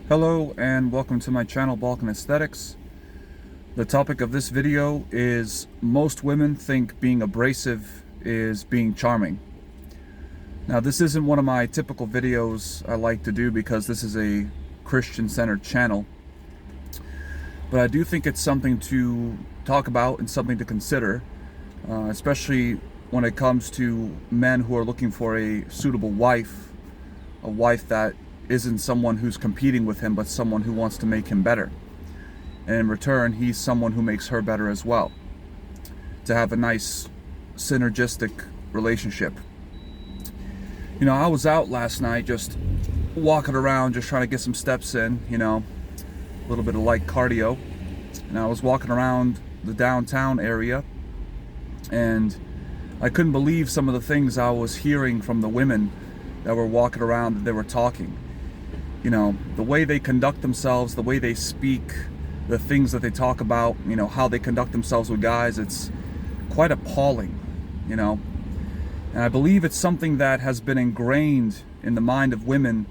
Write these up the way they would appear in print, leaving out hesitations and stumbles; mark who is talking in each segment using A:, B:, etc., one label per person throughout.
A: Hello and welcome to my channel, Balkan Aesthetics. The topic of this video is most women think being abrasive is being charming. Now, this isn't one of my typical videos I like to do because this is a Christian-centered channel, but I do think it's something to talk about and something to consider, especially when it comes to men who are looking for a suitable wife, a wife that isn't someone who's competing with him, but someone who wants to make him better. And in return, he's someone who makes her better as well. To have a nice synergistic relationship. You know, I was out last night just walking around, just trying to get some steps in, you know, a little bit of light cardio. And I was walking around the downtown area, and I couldn't believe some of the things I was hearing from the women that were walking around, that they were talking. You know, the way they conduct themselves, the way they speak, the things that they talk about, you know, how they conduct themselves with guys, it's quite appalling, you know. And I believe it's something that has been ingrained in the mind of women,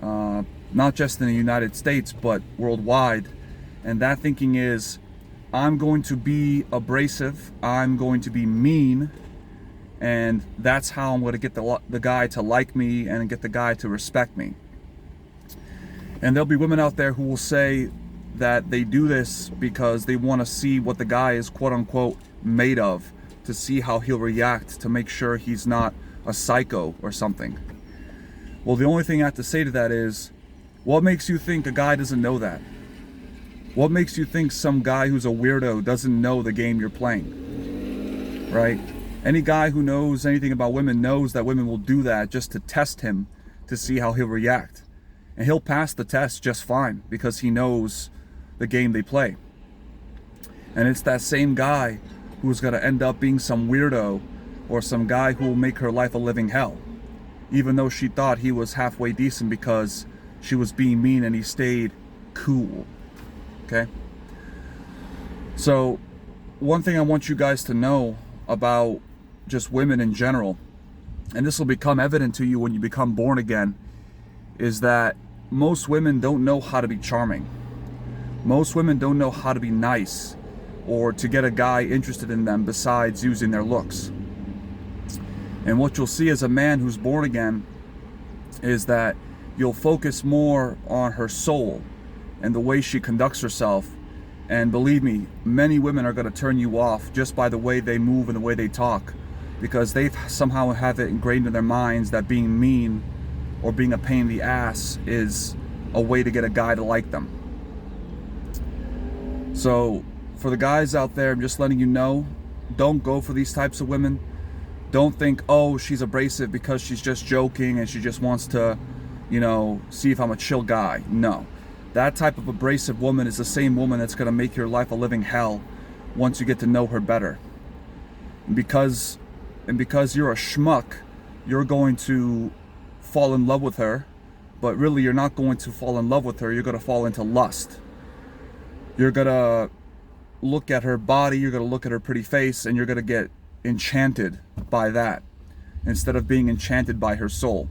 A: not just in the United States, but worldwide. And that thinking is, I'm going to be abrasive, I'm going to be mean, and that's how I'm going to get the guy to like me and get the guy to respect me. And there'll be women out there who will say that they do this because they want to see what the guy is quote-unquote made of, to see how he'll react, to make sure he's not a psycho or something. Well, the only thing I have to say to that is, what makes you think a guy doesn't know that? What makes you think some guy who's a weirdo doesn't know the game you're playing? Right? Any guy who knows anything about women knows that women will do that just to test him, to see how he'll react. And he'll pass the test just fine because he knows the game they play. And it's that same guy who's going to end up being some weirdo or some guy who will make her life a living hell, even though she thought he was halfway decent because she was being mean and he stayed cool. Okay? So, one thing I want you guys to know about just women in general, and this will become evident to you when you become born again, is that most women don't know how to be charming. Most women don't know how to be nice or to get a guy interested in them besides using their looks. And what you'll see as a man who's born again is that you'll focus more on her soul and the way she conducts herself. And believe me, many women are going to turn you off just by the way they move and the way they talk, because they somehow have it ingrained in their minds that being mean or being a pain in the ass is a way to get a guy to like them. So for the guys out there, I'm just letting you know, don't go for these types of women. Don't think, oh, she's abrasive because she's just joking and she just wants to, you know, see if I'm a chill guy. No. That type of abrasive woman is the same woman that's going to make your life a living hell once you get to know her better. And because you're a schmuck, you're going to fall in love with her, but really you're not going to fall in love with her. You're going to fall into lust. You're going to look at her body, you're going to look at her pretty face, and you're going to get enchanted by that instead of being enchanted by her soul.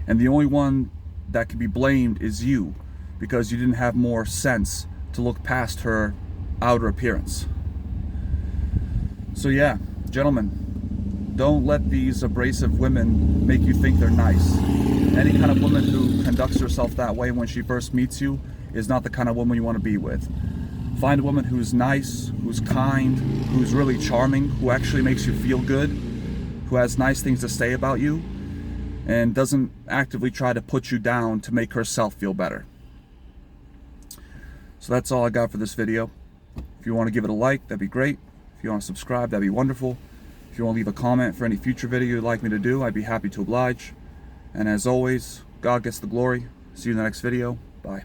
A: And the only one that can be blamed is you, because you didn't have more sense to look past her outer appearance. So yeah, gentlemen, don't let these abrasive women make you think they're nice. Any kind of woman who conducts herself that way when she first meets you is not the kind of woman you want to be with. Find a woman who's nice, who's kind, who's really charming, who actually makes you feel good, who has nice things to say about you, and doesn't actively try to put you down to make herself feel better. So that's all I got for this video. If you want to give it a like, that'd be great. If you want to subscribe, that'd be wonderful. If you want to leave a comment for any future video you'd like me to do, I'd be happy to oblige. And as always, God gets the glory. See you in the next video. Bye.